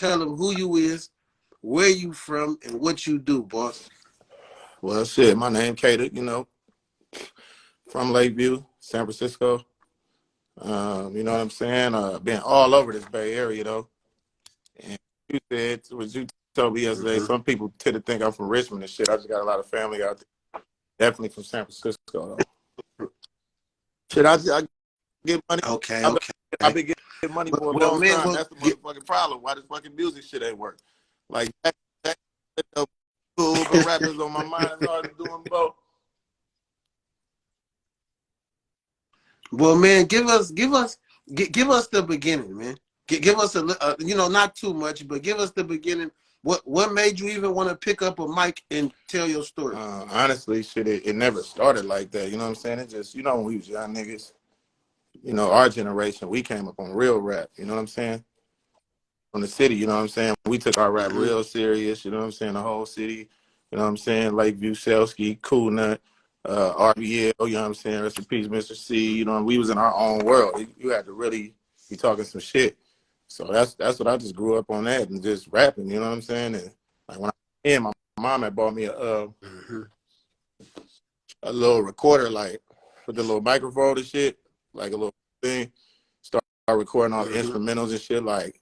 tell them who you is, where you from, and what you do, boss. Well, shit, my name Kayda, from Lakeview, San Francisco. You know what I'm saying? Been all over this Bay Area though. And you said what you told me yesterday. Mm-hmm. Some people tend to think I'm from Richmond and shit. I just got a lot of family out there. Definitely from San Francisco though. Shit, I get money. Okay, I've been, okay. I've been getting money for a Well, long man, time. well, That's the motherfucking problem. Why this fucking music shit ain't work? Like that cool, but rappers on my mind. It's hard to do them both. well, man, give us the beginning, man. Give us not too much, but give us the beginning. What made you even want to pick up a mic and tell your story? Honestly, shit, it never started like that. You know what I'm saying? It just, when we was young niggas, our generation, we came up on real rap. You know what I'm saying? From the city, you know what I'm saying? We took our rap Mm-hmm. real serious. You know what I'm saying? The whole city, you know what I'm saying? Lakeview, Selsky, Cool Nut, RBL, you know what I'm saying? Rest in peace, Mr. C. We was in our own world. You had to really be talking some shit. So that's what I just grew up on that and just rapping, you know what I'm saying? And like when I was in, my mom had bought me Mm-hmm. a little recorder, like with the little microphone and shit, like a little thing. Start recording all the Mm-hmm. instrumentals and shit, like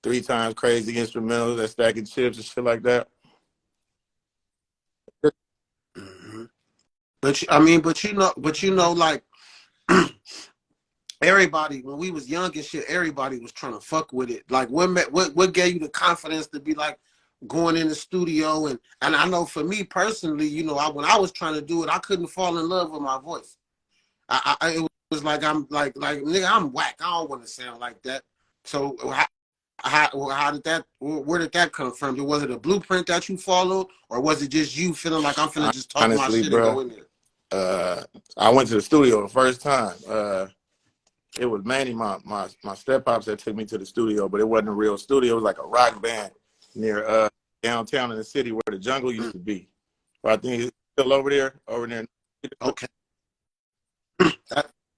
3 times crazy instrumentals, that stacking chips and shit like that. Mm-hmm. But like everybody when we was young and shit, everybody was trying to fuck with it. Like what gave you the confidence to be like going in the studio and I know for me personally, when I was trying to do it, I couldn't fall in love with my voice. It was like I'm like nigga, I'm whack. I don't want to sound like that. So how did that? Where did that come from? Was it a blueprint that you followed, or was it just you feeling like I'm finna just talk my Honestly, shit and bro, go in there? I went to the studio the first time. It was mainly my step pops that took me to the studio, but it wasn't a real studio. It was like a rock band near downtown in the city where the jungle used to be. But I think it's still over there. Okay.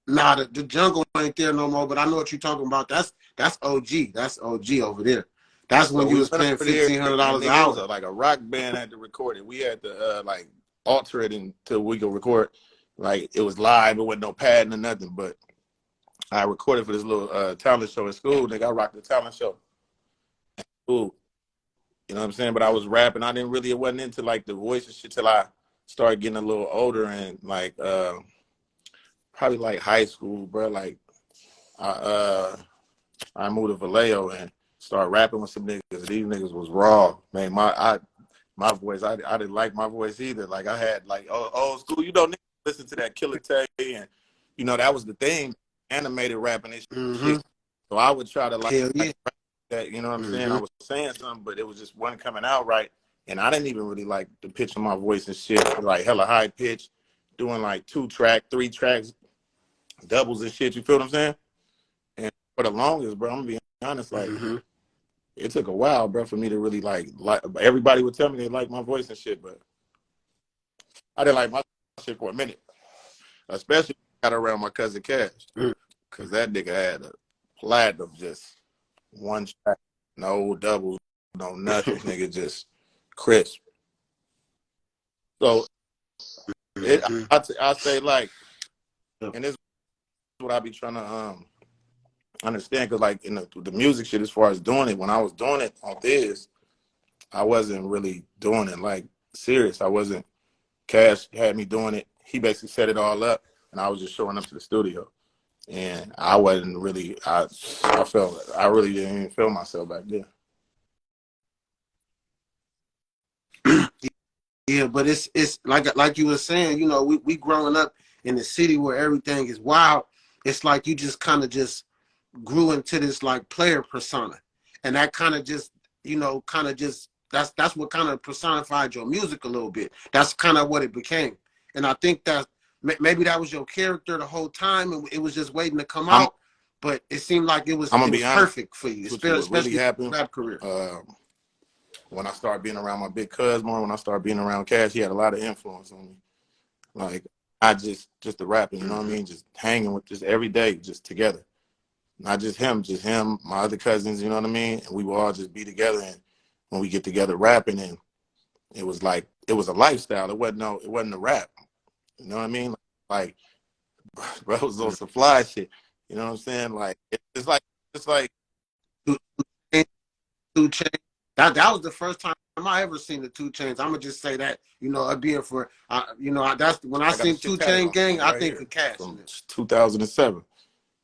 Nah, the jungle ain't there no more, but I know what you're talking about. That's OG. That's OG over there. That's when So you we was went paying over there, and $1,500 an nigga, it was hour. like a rock band had to record it. We had to like alter it until we could record. Like it was live, it wasn't no padding or nothing. But I recorded for this little talent show at school. Nigga, I rocked the talent show. Ooh, you know what I'm saying? But I was rapping. It wasn't into like the voice and shit till I started getting a little older and like probably like high school, bro. Like I uh I moved to Vallejo and started rapping with some niggas. These niggas was raw, man. My voice, I didn't like my voice either. Like I had like old school, niggas listen to that Killer Tay and that was the thing, animated rapping and Mm-hmm. shit. So I would try to like Hell yeah. rap that, you know what I'm saying? I Mm-hmm. was saying something, but it was just wasn't coming out right. And I didn't even really like the pitch of my voice and shit, like hella high pitch, doing like 2-track, 3 tracks, doubles and shit. You feel what I'm saying? And for the longest, bro, I'm gonna be honest, like Mm-hmm. it took a while, bro, for me to really like. Everybody would tell me they like my voice and shit, but I didn't like my shit for a minute, especially when I got around my cousin Cash, cause that nigga had a platinum, just 1 track, no doubles, no nothing, nigga, just crisp. So Mm-hmm. I say like, and this is what I be trying to understand, cause like in the music shit, as far as doing it, when I was doing it on this, I wasn't really doing it like serious. I wasn't. Cash had me doing it. He basically set it all up, and I was just showing up to the studio. And I wasn't really. I felt I really didn't even feel myself back then. Yeah, but it's like you were saying, we growing up in the city where everything is wild. It's like you just kind of just grew into this like player persona, and that kind of just that's what kind of personified your music a little bit. That's kind of what it became, and I think that maybe that was your character the whole time, and it was just waiting to come I'm out. But it seemed like it was I'm gonna it be was honest perfect for you, with you. What really especially happened rap career. when I started being around my big cuz more, when I started being around Cash, he had a lot of influence on me. Like I just the rapping, you know what I Mm-hmm. mean? Just hanging with just every day, just together. Not just him, my other cousins, you know what I mean? And we would all just be together, and when we get together rapping, and it was like it was a lifestyle. It wasn't a rap. You know what I mean? Like bro, it was on some fly shit. You know what I'm saying? Like it's like Two, two chains. That was the first time I ever seen the 2 Chainz. I'm gonna just say that, you know, it being for, you know, that's when I I got the seen shit 2 tatted Chain on me Gang, I right think here of Cash in from it. 2007.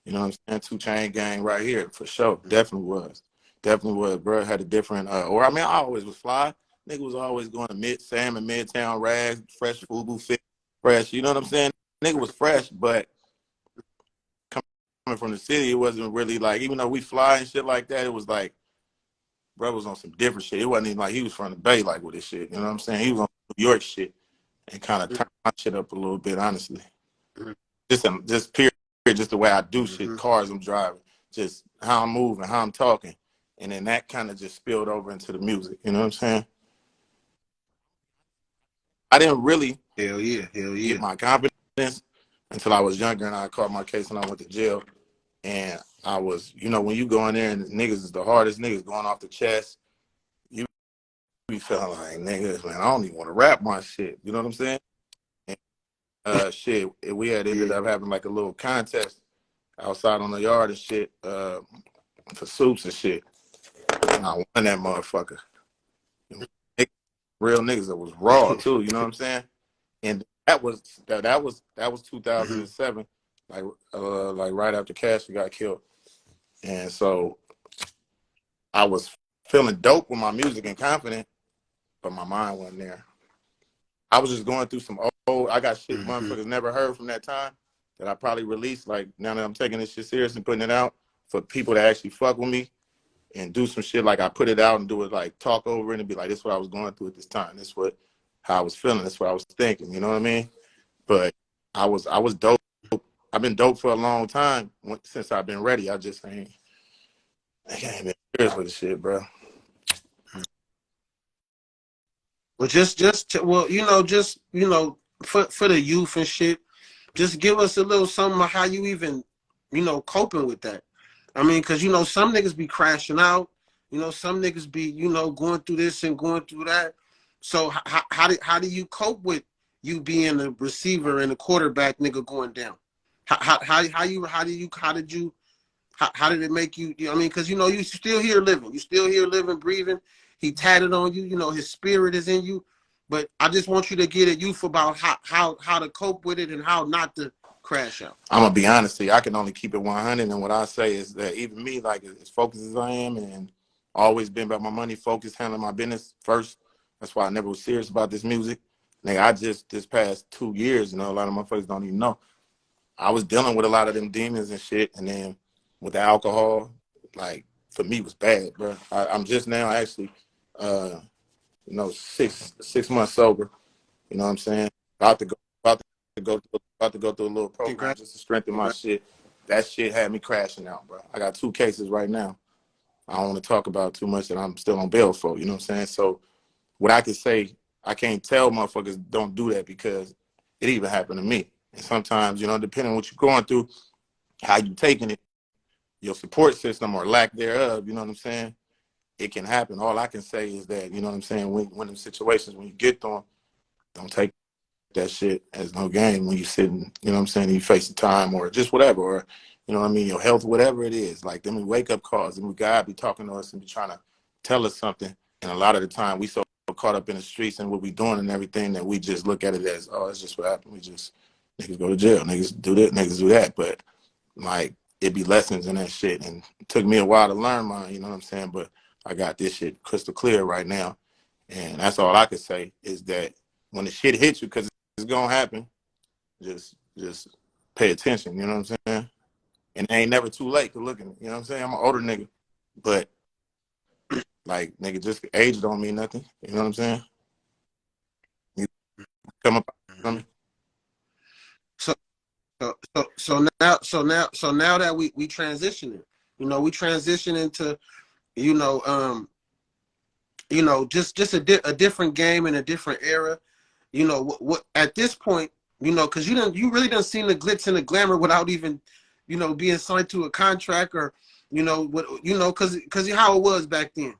You know what I'm saying? 2 Chain Gang right here for sure. Definitely was. Definitely was, bro. Had a different or I mean I always was fly. Nigga was always going to Sam and Midtown Rags, fresh Fubu fit, fresh. You know what I'm saying? Nigga was fresh, but coming from the city, it wasn't really like, even though we fly and shit like that, it was like bro was on some different shit. It wasn't even like he was from the Bay like with this shit. You know what I'm saying? He was on New York shit and kind of turned my shit up a little bit, honestly. Just period, just the way I do shit, cars I'm driving, just how I'm moving, how I'm talking. And then that kind of just spilled over into the music. You know what I'm saying? I didn't really Hell yeah, get my confidence until I was younger and I caught my case and I went to jail. And I was, you know, when you go in there and niggas is the hardest niggas going off the chest, you be feeling like, niggas, man, I don't even want to rap my shit. You know what I'm saying? And, shit, we had ended up having like a little contest outside on the yard and shit for soups and shit. And I won that motherfucker. Real niggas that was raw too, you know what I'm saying? And that was 2007, like right after Cash got killed. And so I was feeling dope with my music and confident, but my mind wasn't there. I was just going through some I got shit motherfuckers never heard from that time that I probably released. Like now that I'm taking this shit serious and putting it out for people to actually fuck with me and do some shit, like I put it out and do it, like talk over it and be like, this is what I was going through at this time. This is how I was feeling. That's what I was thinking. You know what I mean? But I was dope. I've been dope for a long time since I've been ready. I ain't been serious with the shit, bro. Well, well, you know, for the youth and shit, just give us a little something of how you even, you know, coping with that. I mean, because, you know, some niggas be crashing out. You know, some niggas be, you know, going through this and going through that. So how do you cope with you being the receiver and the quarterback nigga going down? How did it make you? I mean, because, you know, you still here living. You still here living, breathing. He tatted on you. You know, his spirit is in you. But I just want you to get at youth about how to cope with it and how not to crash out. I'm gonna be honest with you. I can only keep it 100, and what I say is that even me, like as focused as I am, and always been about my money, focused, handling my business first. That's why I never was serious about this music. Nigga, I just this past 2 years, you know, a lot of motherfuckers don't even know. I was dealing with a lot of them demons and shit, and then with the alcohol, like for me, it was bad, bro. I'm just now actually, you know, 6 months sober. You know what I'm saying? About to go through a little program just to strengthen my shit. That shit had me crashing out, bro. I got 2 cases right now. I don't want to talk about too much that I'm still on bail for. You know what I'm saying? So what I can say, I can't tell motherfuckers don't do that because it even happened to me. And sometimes, you know, depending on what you're going through, how you taking it, your support system or lack thereof, you know what I'm saying? It can happen. All I can say is that, you know what I'm saying, when in situations, when you get them, don't take that shit as no game when you sitting, you know what I'm saying, you facing time or just whatever, or, you know what I mean, your health, whatever it is. Like, them wake up calls, and God be talking to us and be trying to tell us something. And a lot of the time, we so caught up in the streets and what we doing and everything that we just look at it as, oh, it's just what happened. Niggas go to jail, niggas do this, niggas do that. But, like, it be lessons in that shit. And it took me a while to learn mine, you know what I'm saying? But I got this shit crystal clear right now. And that's all I could say is that when the shit hits you, because it's gonna happen, just pay attention, you know what I'm saying? And it ain't never too late to look at me, you know what I'm saying? I'm an older nigga, but like, nigga, just age don't mean nothing, you know what I'm saying? You come up something. So now that we transitioning, you know, we transition into, you know, just a different game and a different era. You know, what at this point, you know, because you really done seen the glitz and the glamour without even you know, being signed to a contract or, you know, what, you know, because how it was back then.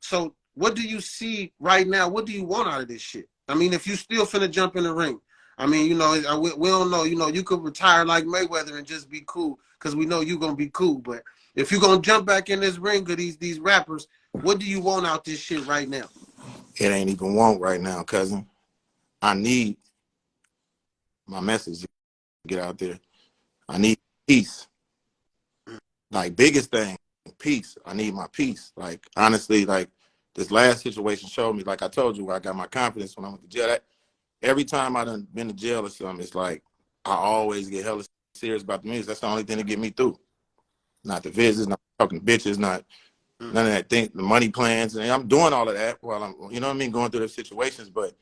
So what do you see right now? What do you want out of this shit? I mean, if you still finna jump in the ring, I mean, you know, we don't know. You know, you could retire like Mayweather and just be cool because we know you're gonna be cool. But if you're gonna jump back in this ring with these rappers, what do you want out this shit right now? It ain't even want right now, cousin. I need my message to get out there. I need peace. Like, biggest thing, peace. I need my peace. Like, honestly, like, this last situation showed me, like I told you, where I got my confidence when I went to jail. Every time I done been to jail or something, it's like I always get hella serious about the music. That's the only thing to get me through. Not the visits, not talking to bitches, not none of that thing, the money plans. And I'm doing all of that while I'm, you know what I mean, going through the situations. But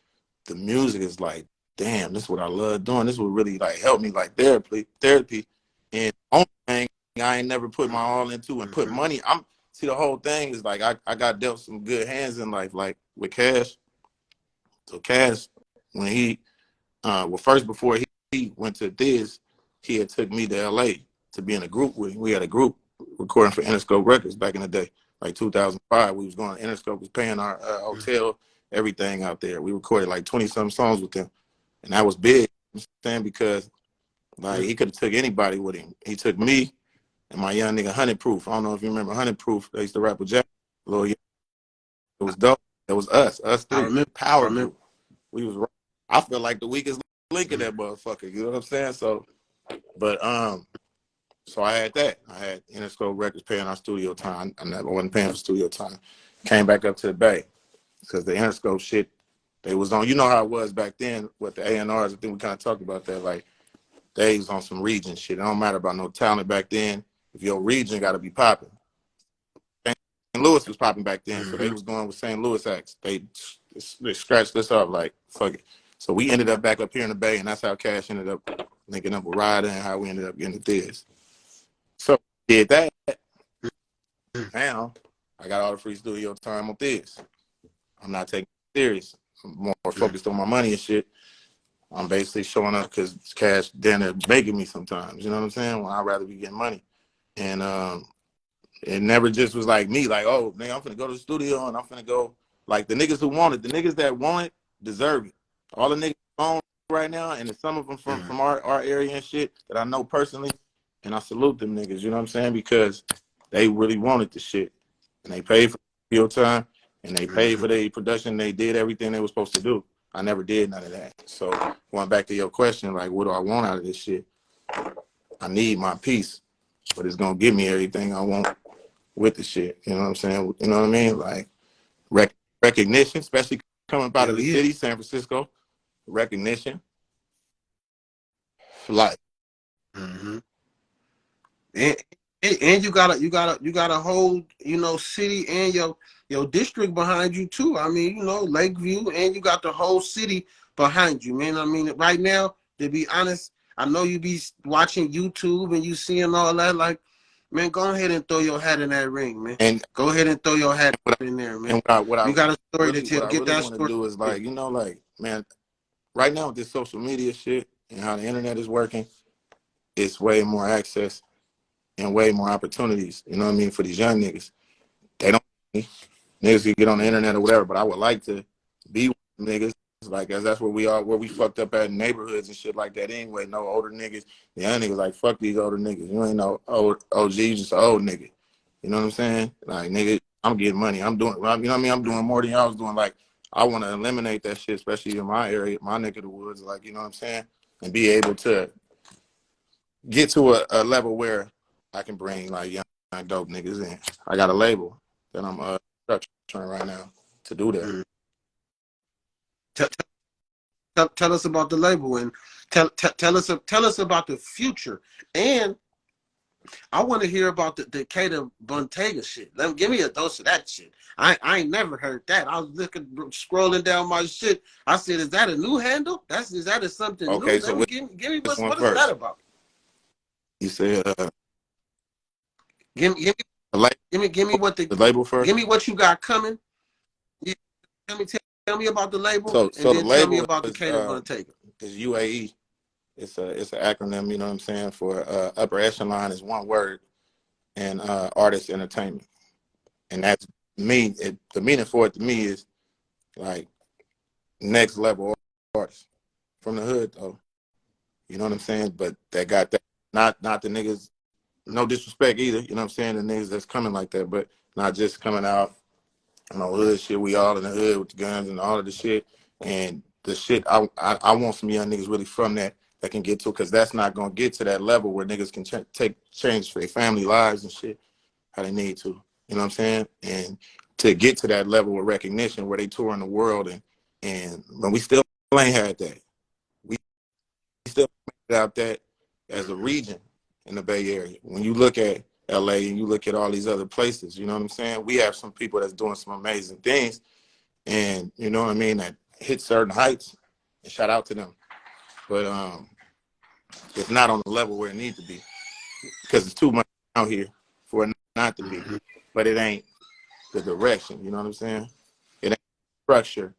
the music is like, damn, this is what I love doing. This would really like help me, like therapy. And only thing I ain't never put my all into and put money. See, the whole thing is like I got dealt some good hands in life, like with Cash. So Cash, when he well, first before he went to this, he had took me to LA to be in a group with him. We had a group recording for Interscope Records back in the day, like 2005. We was going, Interscope was paying our hotel, everything out there. We recorded like 20-something songs with them. And that was big, you know what I'm saying, because like he could have took anybody with him. He took me and my young nigga 100 Proof. I don't know if you remember 100 Proof. They used to rap with Jack. It was dope. It was us I three, remember. power group. We was, I feel like the weakest link in that motherfucker. You know what I'm saying? So, but so I had that. I had Interscope Records paying our studio time. I never wasn't paying for studio time. Came back up to the Bay because the Interscope shit they was on. You know how it was back then with the A&Rs. I think we kind of talked about that. Like they was on some region shit. It don't matter about no talent back then. If your region got to be popping. St. Louis was popping back then, so they was going with St. Louis acts. They scratched this up like fuck it. So we ended up back up here in the Bay, and that's how Cash ended up linking up with Ryder and how we ended up getting this. So did that. Now I got all the free studio time on this. I'm not taking it serious. I'm more focused on my money and shit. I'm basically showing up because Cash dinner begging me sometimes. You know what I'm saying? Well, I'd rather be getting money. And it never just was like me, like, oh, nigga, I'm finna go to the studio and I'm finna go. Like the niggas who want it, the niggas that want it deserve it. All the niggas on right now, and some of them from our area and shit that I know personally, and I salute them niggas, you know what I'm saying? Because they really wanted the shit. And they paid for studio time and they paid for their production. They did everything they were supposed to do. I never did none of that. So going back to your question, like, what do I want out of this shit? I need my peace, but it's gonna give me everything I want with the shit. You know what I'm saying? You know what I mean? Like recognition, especially coming out of the city, San Francisco. Recognition, like, And you got a whole, you know, city and your district behind you too. I mean, you know, Lakeview, and you got the whole city behind you, man. I mean, right now, to be honest, I know you be watching YouTube and you seeing all that. Like, man, go ahead and throw your hat in that ring, man. and Go ahead and throw your hat in there, man. And what I You got a story really, to tell. what I Get really that want to story. do is like, you know, like, man, right now with this social media shit and how the internet is working, it's way more access and way more opportunities. You know what I mean? For these young niggas, they don't niggas can get on the internet or whatever. But I would like to be with niggas. Like, as that's where we are, where we fucked up at neighborhoods and shit like that anyway. No older niggas. The young niggas like, fuck these older niggas. You ain't no old OG, you just an old nigga. You know what I'm saying? Like, nigga, I'm getting money. I'm doing, you know what I mean? I'm doing more than y'all was doing. Like, I want to eliminate that shit, especially in my area, my neck of the woods. Like, you know what I'm saying? And be able to get to a level where I can bring, like, young dope niggas in. I got a label that I'm structuring right now to do that. Tell us about the label and tell us about the future. And I want to hear about the Kayda Bentayga shit. Give me a dose of that shit. I ain't never heard that. I was scrolling down my shit. I said, is that a new handle? Is that something okay, new? So give me what first. Is that about? You said give me what the label first. Give me what you got coming. Tell me about the label, So and the then tell me label about the is Kayda Bentayga. is UAE. It's an acronym, you know what I'm saying, for upper echelon is one word, and artist entertainment. And that's me. The meaning for it to me is like next level artists from the hood though. You know what I'm saying? But that got that not the niggas, no disrespect either, you know what I'm saying? The niggas that's coming like that, but not just coming out, you know, hood shit. We all in the hood with the guns and all of the shit. And the shit I want some young niggas really from that can get to, because that's not gonna get to that level where niggas can change for their family lives and shit how they need to. You know what I'm saying? And to get to that level of recognition where they touring the world, and when we still ain't had that. We still out that as a region in the Bay Area. When you look at LA and you look at all these other places, you know what I'm saying? We have some people that's doing some amazing things, and you know what I mean, that hit certain heights, and shout out to them. But it's not on the level where it needs to be, because it's too much out here for it not to be. But it ain't the direction, you know what I'm saying? It ain't structure.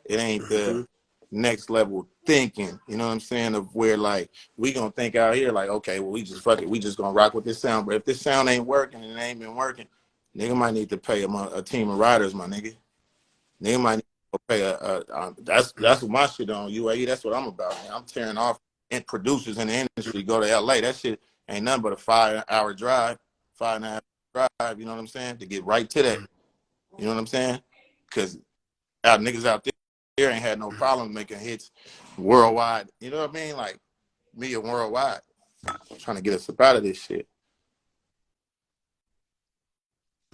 It ain't the next level thinking, you know what I'm saying, of where like we gonna think out here like, okay, well, we just fuck it, we just gonna rock with this sound. But if this sound ain't working and it ain't been working, nigga might need to pay a team of riders, my nigga. Nigga might need to pay that's what my shit on UAE. That's what I'm about, man. I'm tearing off and producers in the industry go to LA. That shit ain't nothing but a 5-hour drive, 5.5 drive, you know what I'm saying, to get right to that. You know what I'm saying? Because niggas out there ain't had no problem making hits worldwide. You know what I mean? Like me and worldwide. I'm trying to get us up out of this shit.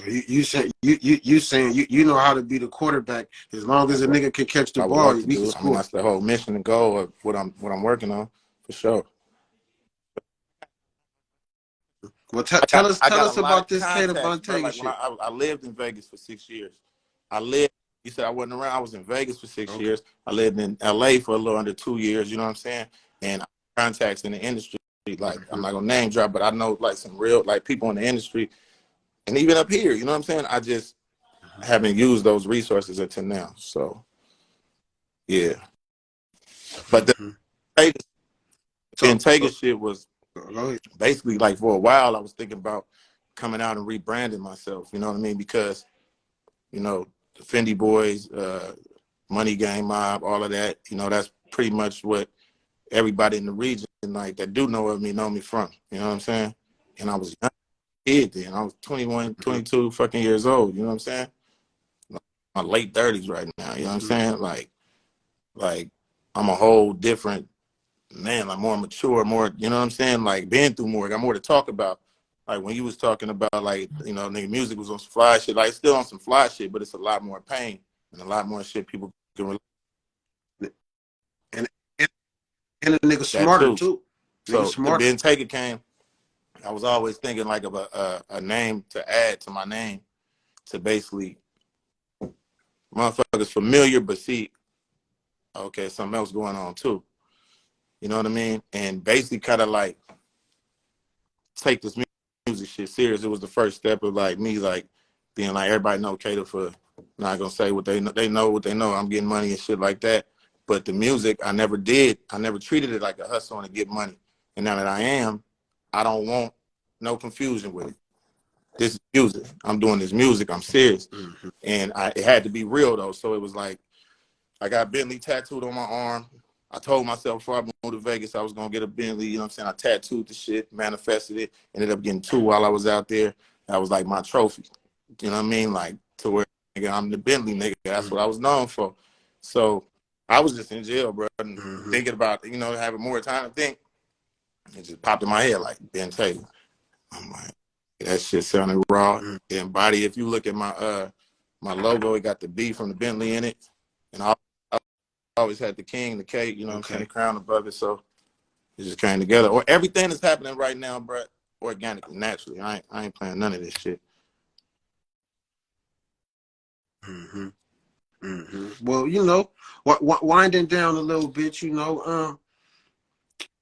You saying you know how to be the quarterback. As long as a nigga can catch the ball, we can score. I mean, that's the whole mission and goal of what I'm working on, for sure. Well, tell us about this Kayda Bentayga like shit. when I lived in Vegas for 6 years. You said I wasn't around. I was in Vegas for 6 years. I lived in LA for a little under 2 years, you know what I'm saying? And contacts in the industry, like I'm not gonna name drop, but I know like some real like people in the industry, and even up here, you know what I'm saying? I just haven't used those resources until now. So yeah. But the Bentayga shit was basically like, for a while I was thinking about coming out and rebranding myself, you know what I mean? Because, you know, the Fendi Boys, Money Gang Mob, all of that, you know, that's pretty much what everybody in the region like that do know of me know me from, you know what I'm saying? And I was a young kid then. I was 21, 22 fucking years old, you know what I'm saying? My late 30s right now, you know what I'm saying? Like I'm a whole different man, like more mature, more, you know what I'm saying? Like been through more, got more to talk about. Like when you was talking about like, you know, nigga, music was on some fly shit, like still on some fly shit, but it's a lot more pain and a lot more shit people can relate. And a nigga smarter too. So the Bentayga came, I was always thinking like of a name to add to my name to basically motherfuckers familiar, but see, okay, something else going on too. You know what I mean? And basically kind of like take this music shit serious. It was the first step of like me like being like, everybody know Kayda for not gonna say what they know. They know what they know. I'm getting money and shit like that. But the music, I never did. I never treated it like a hustle and to get money. And now that I am, I don't want no confusion with it. This is music. I'm doing this music. I'm serious. And it had to be real though. So it was like, I got Bentley tattooed on my arm. I told myself before I moved to Vegas, I was going to get a Bentley. You know what I'm saying? I tattooed the shit, manifested it, ended up getting 2 while I was out there. That was like my trophy. You know what I mean? Like to where nigga, I'm the Bentley nigga. That's what I was known for. So I was just in jail, bro, and thinking about, you know, having more time to think. It just popped in my head like Bentayga. I'm like, that shit sounded raw. And body, if you look at my my logo, it got the B from the Bentley in it. And I always had the king, the K, you know what I'm saying, the crown above it. So it just came together. Or everything that's happening right now, bro, organically, naturally. I ain't playing none of this shit. Well, you know, winding down a little bit, you know,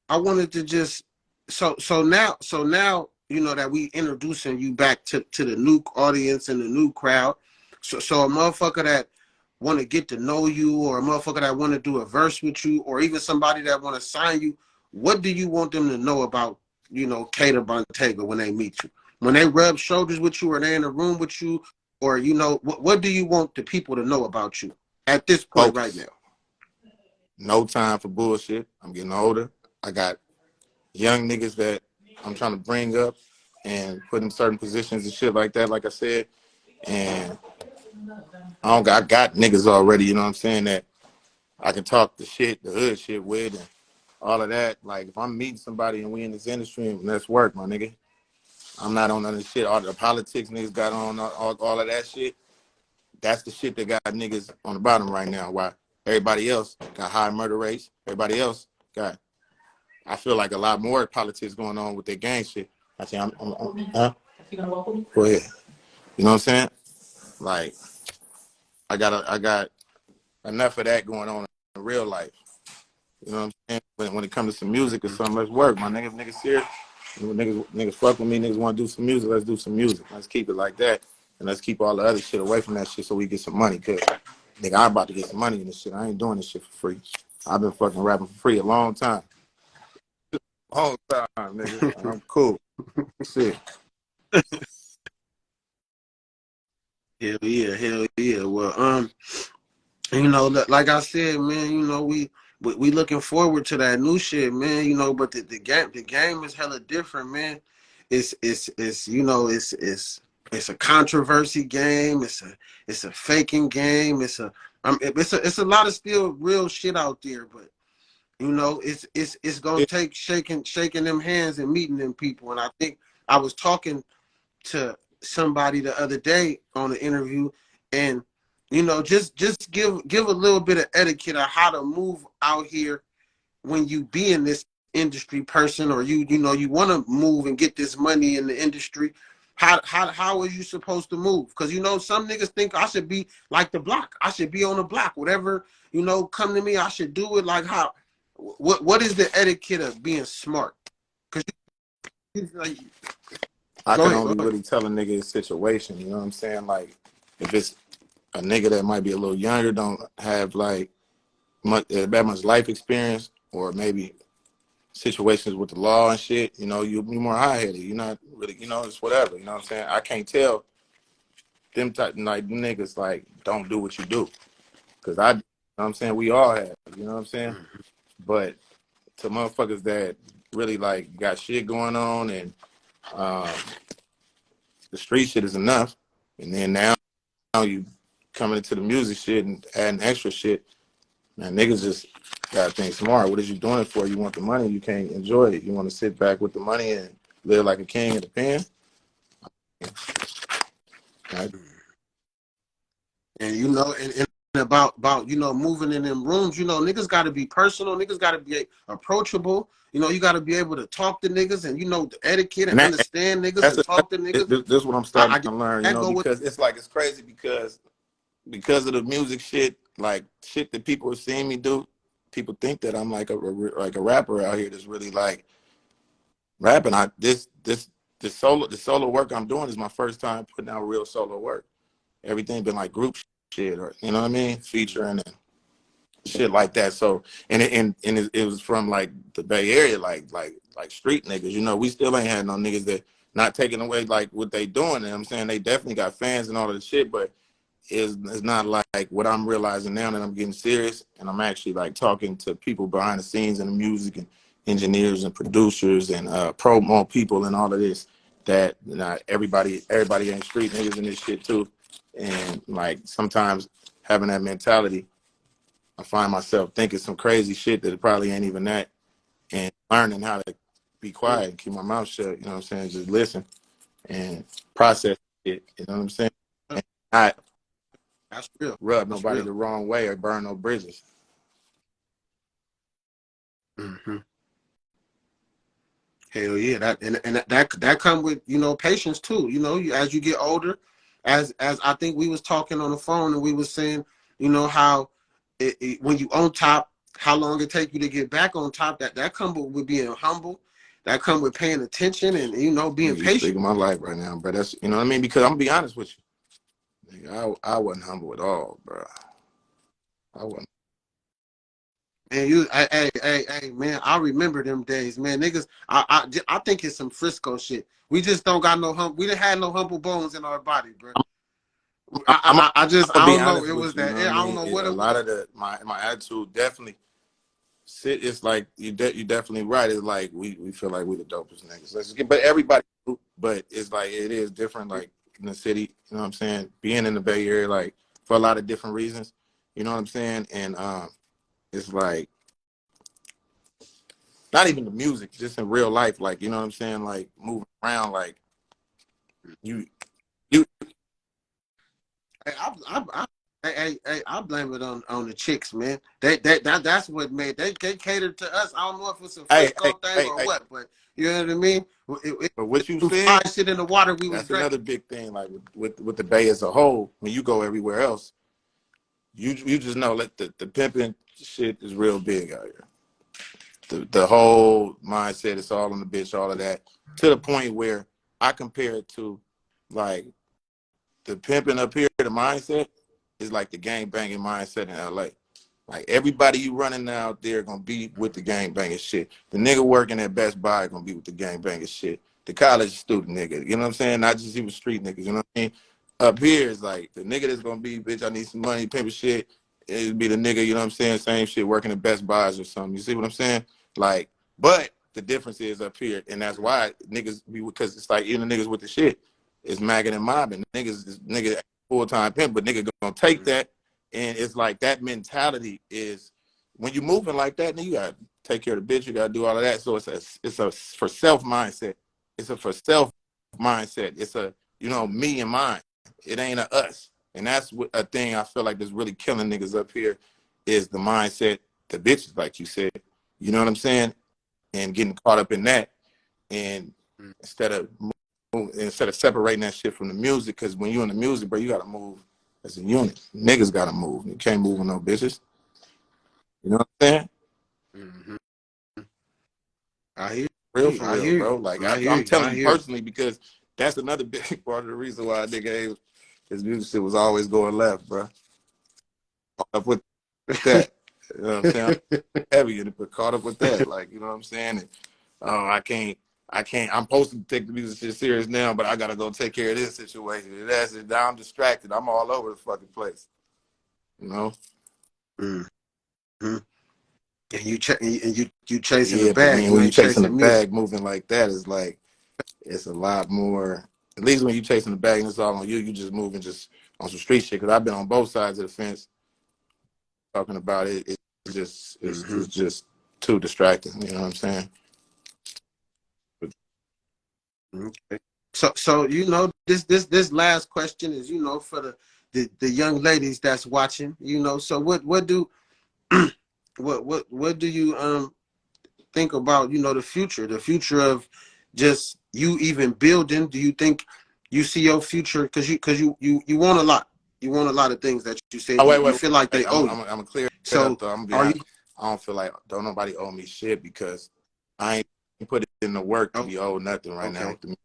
I wanted to just so now, you know that we introducing you back to the new audience and the new crowd. So a motherfucker that want to get to know you, or a motherfucker that want to do a verse with you, or even somebody that want to sign you, what do you want them to know about, you know, Kayda Bentayga when they meet you? When they rub shoulders with you or they in a room with you, or, you know, what do you want the people to know about you at this point right Focus. now? No time for bullshit. I'm getting older. I got young niggas that I'm trying to bring up and put in certain positions and shit like that, like I said. And I got niggas already, you know what I'm saying, that I can talk the shit, the hood shit with and all of that. Like if I'm meeting somebody and we in this industry, let's work, my nigga. I'm not on none of the shit. All the politics niggas got on, all of that shit. That's the shit that got niggas on the bottom right now. Why everybody else got high murder rates. Everybody else got, I feel like a lot more politics going on with their gang shit. I say, huh? Go ahead. You know what I'm saying? Like, I got enough of that going on in real life. You know what I'm saying? When it comes to some music or something, let's work, my nigga. If niggas serious, niggas fuck with me, niggas want to do some music, let's do some music. Let's keep it like that. And let's keep all the other shit away from that shit so we get some money. Cause nigga, I'm about to get some money in this shit. I ain't doing this shit for free. I've been fucking rapping for free a long time. Long time, nigga. I'm cool. Shit. Hell yeah, hell yeah. Well, you know, like I said, man, you know, we looking forward to that new shit, man. You know, but the game is hella different, man. It's you know, it's a controversy game. It's a faking game. It's a lot of still real shit out there, but you know, it's gonna take shaking them hands and meeting them people. And I think I was talking to somebody the other day on an interview, and you know, just give a little bit of etiquette on how to move out here when you be in this industry person, or you know you want to move and get this money in the industry. How are you supposed to move? Because you know some niggas think I should be like the block. I should be on the block. Whatever, you know, come to me, I should do it. Like how? What is the etiquette of being smart? Because like, I go can ahead, go only ahead. really tell a nigga his situation, you know what I'm saying? Like, if it's a nigga that might be a little younger, don't have like that much life experience, or maybe situations with the law and shit, you know, you'll be more high headed. You're not really, you know, it's whatever, you know what I'm saying? I can't tell them type like niggas like don't do what you do. Cause you know what I'm saying, we all have, you know what I'm saying? But to motherfuckers that really like got shit going on and um, the street shit is enough, and then now you coming into the music shit and adding extra shit, man, niggas just gotta think smart. What is you doing it for? You want the money, you can't enjoy it. You want to sit back with the money and live like a king in the pen. Right? And you know, and about you know moving in them rooms, you know, niggas got to be personal. Niggas got to be approachable. You know, you got to be able to talk to niggas and you know the etiquette And and understand niggas and talk to niggas. this is what I'm starting I get to learn, you that know, go with because it's like it's crazy because of the music shit, like shit that people are seeing me do. People think that I'm like a rapper out here that's really like rapping. The solo work I'm doing is my first time putting out real solo work. Everything been like group shit, or you know what I mean, featuring and shit like that. So it was from like the Bay Area, like street niggas. You know, we still ain't had no niggas that not taking away like what they doing. You know what I'm saying, they definitely got fans and all of the shit, but it's not like what I'm realizing now that I'm getting serious and I'm actually like talking to people behind the scenes in the music and engineers and producers and promo people and all of this, that not everybody ain't street niggas in this shit too. And like sometimes having that mentality, I find myself thinking some crazy shit that probably ain't even that, and learning how to be quiet and keep my mouth shut, you know what I'm saying? Just listen and process it, you know what I'm saying? And not that's real. rub That's nobody real. the wrong way or burn no bridges. Mm-hmm. Hell yeah, that come with you know patience too. You know, as you get older, as I think we was talking on the phone and we was saying, you know how when you on top, how long it take you to get back on top. That come with being humble. That come with paying attention and you know being Nigga, you patient. speaking my life right now, bro. That's, you know what I mean? Because I'm gonna be honest with you, nigga, I wasn't humble at all, bro. I wasn't. Man, hey, man, I remember them days, man. Niggas, I think it's some Frisco shit. We just don't got no we didn't have no humble bones in our body, bro. I'm gonna I be don't know. honest It with was you. You know that. what I I don't mean? know what A it lot was. of my attitude definitely. It's like you definitely right. It's like we feel like we the dopest niggas. But everybody, but it's like it is different. Like in the city, you know what I'm saying? Being in the Bay Area, like for a lot of different reasons, you know what I'm saying? And it's like not even the music, just in real life, like you know what I'm saying? Like moving around, like you you. Hey, I blame it on the chicks, man. That's what made they catered to us. I don't know if it's a Frisco thing or Hey. what, but you know what I mean. But what you Some fly said, shit in the water we was that's drinking. another big thing. Like with the Bay as a whole, when you go everywhere else, you just know like the pimping shit is real big out here. The whole mindset, it's all on the bitch, all of that, to the point where I compare it to like the pimping up here, the mindset is like the gang banging mindset in LA. Like everybody you running out there gonna be with the gang banging shit. The nigga working at Best Buy gonna be with the gang banging shit. The college student nigga, you know what I'm saying? Not just even street niggas, you know what I mean? Up here is like the nigga that's gonna be, bitch, I need some money, pimping shit. It'd be the nigga, you know what I'm saying? Same shit, working at Best Buys or something. You see what I'm saying? Like, but the difference is up here, and that's why niggas be, because it's like even the niggas with the shit is magging and mobbing. Nigga full time pimp, but nigga gonna take that. And it's like that mentality is when you moving like that, then you gotta take care of the bitch, you gotta do all of that. So it's a for self mindset. It's a for self mindset. It's a, you know, me and mine. It ain't a us. And that's what a thing I feel like is really killing niggas up here is the mindset, the bitches, like you said. You know what I'm saying? And getting caught up in that. And instead of instead of separating that shit from the music, because when you're in the music, bro, you gotta move as a unit. Niggas gotta move. You can't move with no bitches. You know what I'm saying? Mm-hmm. I hear Real you. for I real, hear bro. you. Like I hear I'm you. telling I you hear you. personally, because that's another big part of the reason why nigga his music shit was always going left, bro. Caught up with that. You know what I'm saying? Heavy in it, but caught up with that. Like, you know what I'm saying? And, oh, I can't. I'm supposed to take the music shit serious now, but I gotta go take care of this situation. And that's it. Now I'm distracted. I'm all over the fucking place. You know? Mm-hmm. And you chasing the Yeah, but bag. when You you ain't chasing the chasing music. bag, moving like that is like it's a lot more. At least when you chasing the bag and it's all on you, you just moving just on some street shit. Because I've been on both sides of the fence talking about it. Mm-hmm. It's just too distracting. You know what I'm saying? But, Okay. So you know this last question is, you know, for the young ladies that's watching, you know. So what do what do you think about, you know, the future of just you even building? Do you think you see your future, because you want a lot, you want a lot of things that you said oh you feel like wait. they owe you. I'm gonna clear it up So though. I'm gonna be are you honest. I don't feel like don't nobody owe me shit because I ain't put in the work to oh, be owed nothing right now okay? with the.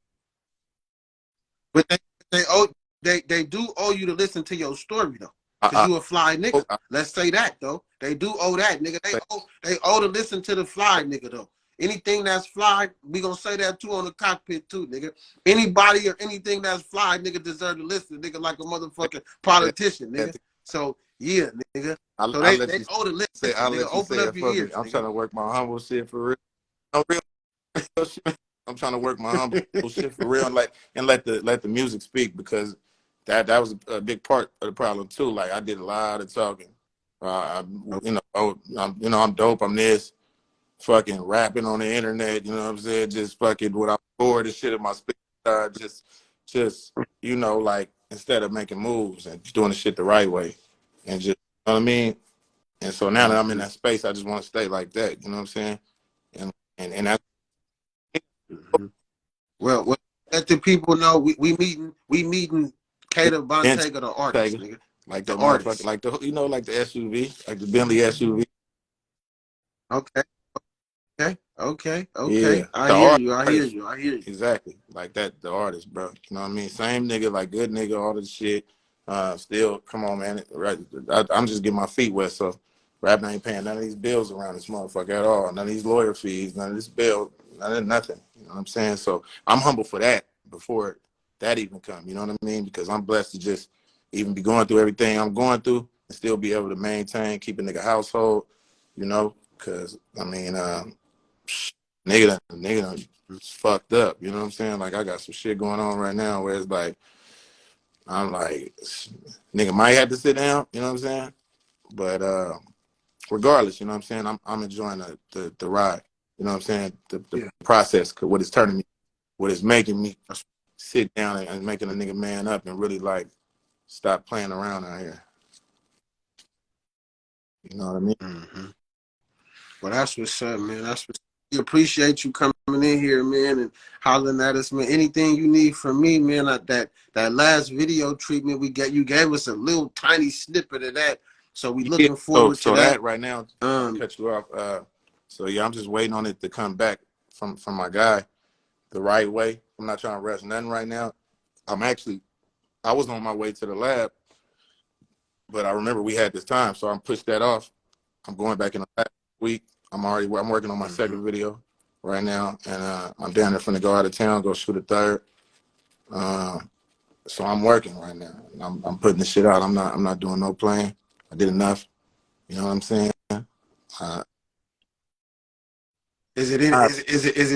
But they owe they do owe you to listen to your story though, cause I, you a fly nigga. I, Let's say that though. They do owe that nigga. They owe to listen to the fly nigga though. Anything that's fly, we gonna say that too on the cockpit too, nigga. Anybody or anything that's fly, nigga, deserve to listen, nigga, like a motherfucking politician, nigga. So yeah, nigga. So I'll they owe to listen, I'll nigga. let you Open say up it your for me. ears, I'm trying nigga. to work my humble shit for real. No real shit. I'm trying to work my humble shit for real, and let the music speak because that was a big part of the problem too. Like I did a lot of talking. I, you know, I'm dope. I'm this fucking rapping on the internet. You know what I'm saying? Just fucking when I'm bored and shit in my speech. Just you know, like instead of making moves and doing the shit the right way, and just you know what I mean. And so now that I'm in Mm-hmm. that space, I just want to stay like that. You know what I'm saying? And that's Mm-hmm. Well, let the people know we meeting Kayda Bentayga, the artist, Bentayga, nigga. like The that motherfucker, artist. like the you know, like the SUV, like the Bentley SUV. Okay, okay. Yeah, I the hear you. I hear artist, you. I hear you. exactly, like that, the artist, bro. You know what I mean? Same nigga, like good nigga, all this shit. Still, come on, man. Right, I'm just getting my feet wet, so Rapping ain't paying none of these bills around this motherfucker at all. None of these lawyer fees, none of this bill, none of nothing. You know what I'm saying? So I'm humble for that before that even come. You know what I mean? Because I'm blessed to just even be going through everything I'm going through and still be able to maintain, keep a nigga household, you know? Because, I mean, nigga done fucked up. You know what I'm saying? Like, I got some shit going on right now where it's like, I'm like, nigga might have to sit down. You know what I'm saying? But regardless, you know what I'm saying? I'm enjoying the ride. You know what I'm saying? The process, what it's turning me, what it's making me sit down and making a nigga man up and really like stop playing around out here. You know what I mean? Mm-hmm. Well, that's what's up, man. That's what we appreciate you coming in here, man, and hollering at us, man. Anything you need from me, man. That last video treatment you gave us a little tiny snippet of that. So we Yeah. looking forward to that. That right now, cut you off. So yeah, I'm just waiting on it to come back from my guy the right way. I'm not trying to rush nothing right now. I was on my way to the lab, but I remember we had this time, so I'm pushed that off. I'm going back in the lab week. I'm working on my second video right now, and I'm down there finna go out of town, go shoot a third. So I'm working right now. I'm putting the shit out. I'm not doing no playing. I did enough. You know what I'm saying? Is it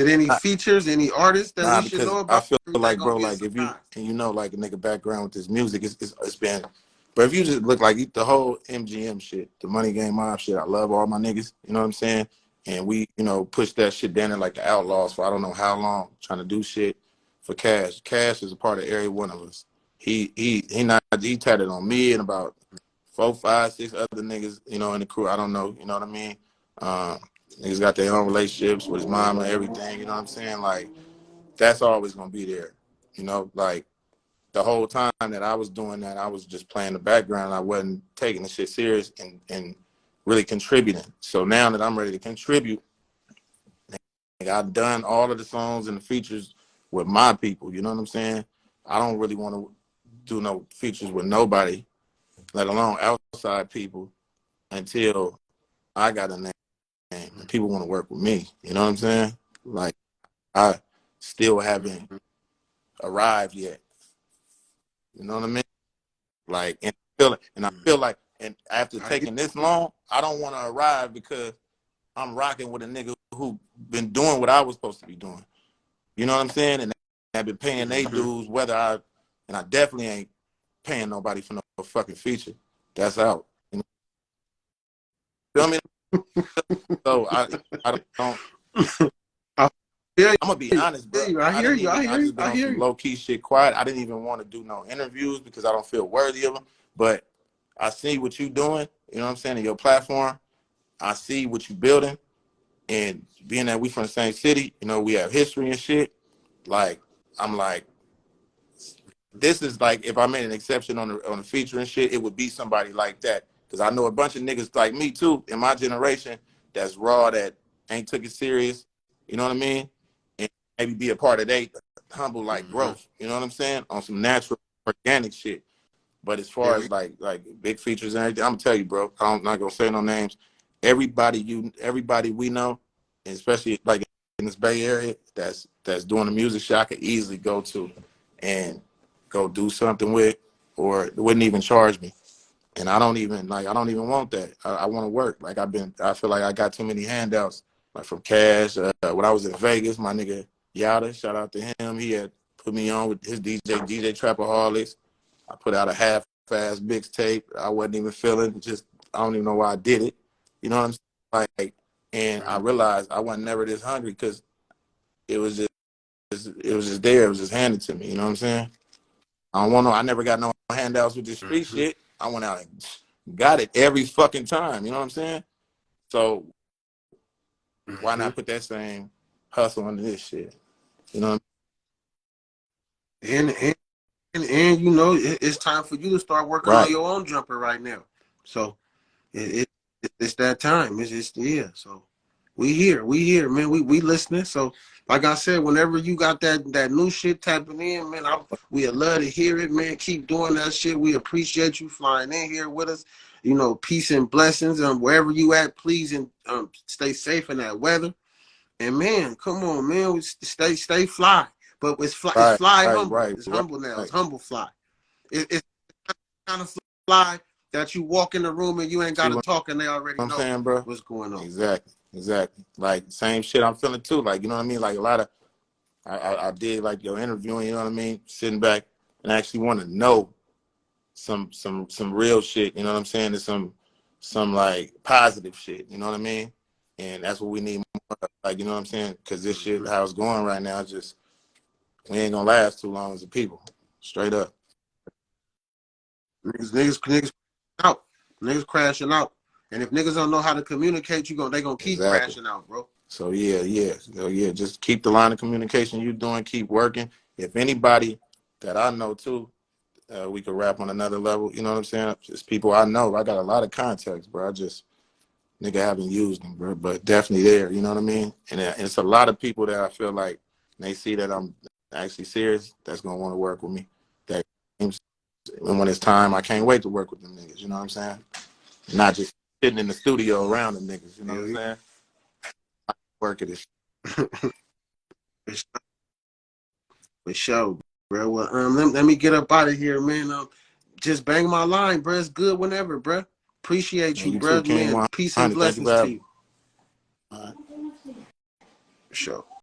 any features, any artists that we should Because know I about? feel Or that like, gonna bro, be a like if you surprise? and you know, like a nigga background with this music, it's been. But if you just look like the whole MGM shit, the Money Game Mob shit, I love all my niggas. You know what I'm saying? And we, push that shit down there like the Outlaws for I don't know how long, trying to do shit for Cash. Cash is a part of every one of us. He tatted on me and about 4, 5, 6 other niggas, in the crew. I don't know, you know what I mean? Um, Niggas got their own relationships with his mom and everything. You know what I'm saying? Like that's always gonna be there. Like the whole time that I was doing that, I was just playing the background. I wasn't taking the shit serious and really contributing. So now that I'm ready to contribute, like I've done all of the songs and the features with my people. You know what I'm saying? I don't really want to do no features with nobody, let alone outside people, until I got a name and people want to work with me. You know what I'm saying? Like I still haven't arrived yet. You know what I mean? Like, I feel like, and after taking this long, I don't want to arrive because I'm rocking with a nigga who been doing what I was supposed to be doing. You know what I'm saying? And I've been paying they dues, and I definitely ain't paying nobody for no fucking feature. That's out. You feel me? So I don't. I'm gonna be honest, bro. I hear you. I just been on some low key shit, quiet. I didn't even want to do no interviews because I don't feel worthy of them. But I see what you doing. You know what I'm saying? In your platform, I see what you building, and being that we from the same city, we have history and shit. Like I'm like, this is like if I made an exception on the feature and shit, it would be somebody like that. Because I know a bunch of niggas like me too in my generation that's raw, that ain't took it serious. You know what I mean? And maybe be a part of they humble like growth. You know what I'm saying? On some natural organic shit. But as far as like big features and everything, I'm gonna tell you, bro. I'm not gonna say no names. Everybody we know, and especially like in this Bay Area, that's doing the music shit, I could easily go to and go do something with, or it wouldn't even charge me. And I don't even want that. I want to work. Like I feel like I got too many handouts. Like from Cash. When I was in Vegas, my nigga Yada, shout out to him. He had put me on with his DJ Trapaholics. I put out a half-ass mixtape. I wasn't even feeling. Just I don't even know why I did it. You know what I'm saying? Like, and I realized I wasn't never this hungry because it was just there. It was just handed to me. You know what I'm saying? I never got no handouts with this street shit. I went out and got it every fucking time. You know what I'm saying? So why not put that same hustle into this shit? You know what And it's time for you to start working on your own jumper right now. So it's that time. It's just So we here, man. We listening. So like I said, whenever you got that new shit tapping in, man, we'd love to hear it, man. Keep doing that shit. We appreciate you flying in here with us. You know, peace and blessings. Wherever you at, please and stay safe in that weather. And man, come on, man, we stay fly. But it's fly, it's Right, fly right, humble. right, It's right, humble now. It's right. humble fly. It's kind of fly that you walk in the room and you ain't got See to what talk and they already I'm know saying, bro? what's going on. Exactly, exactly. Like same shit I'm feeling too. Like, you know what I mean? Like a lot of I did like your interviewing, you know what I mean? Sitting back and actually want to know some real shit, you know what I'm saying? And some like positive shit, you know what I mean? And that's what we need more of, like, you know what I'm saying? Because this shit, how it's going right now, just we ain't gonna last too long as a people. Straight up. Niggas out. Niggas crashing out. And if niggas don't know how to communicate, they gonna keep Exactly. crashing out, bro. So yeah. Just keep the line of communication you doing, keep working. If anybody that I know too, we could rap on another level. You know what I'm saying? Just people I know. I got a lot of contacts, bro. I just nigga haven't used them, bro. But definitely there. You know what I mean? And it's a lot of people that I feel like they see that I'm actually serious. That's gonna want to work with me. That and when it's time, I can't wait to work with them niggas. You know what I'm saying? Not just sitting in the studio around them niggas. You know what I'm saying? Work it is. For sure, bro. Well, let me get up out of here, man. Just bang my line, bro. It's good whenever, bro. Appreciate And you, you too, bro. King Man, peace and 100. Thank you for blessings to having me. you. All right. For sure.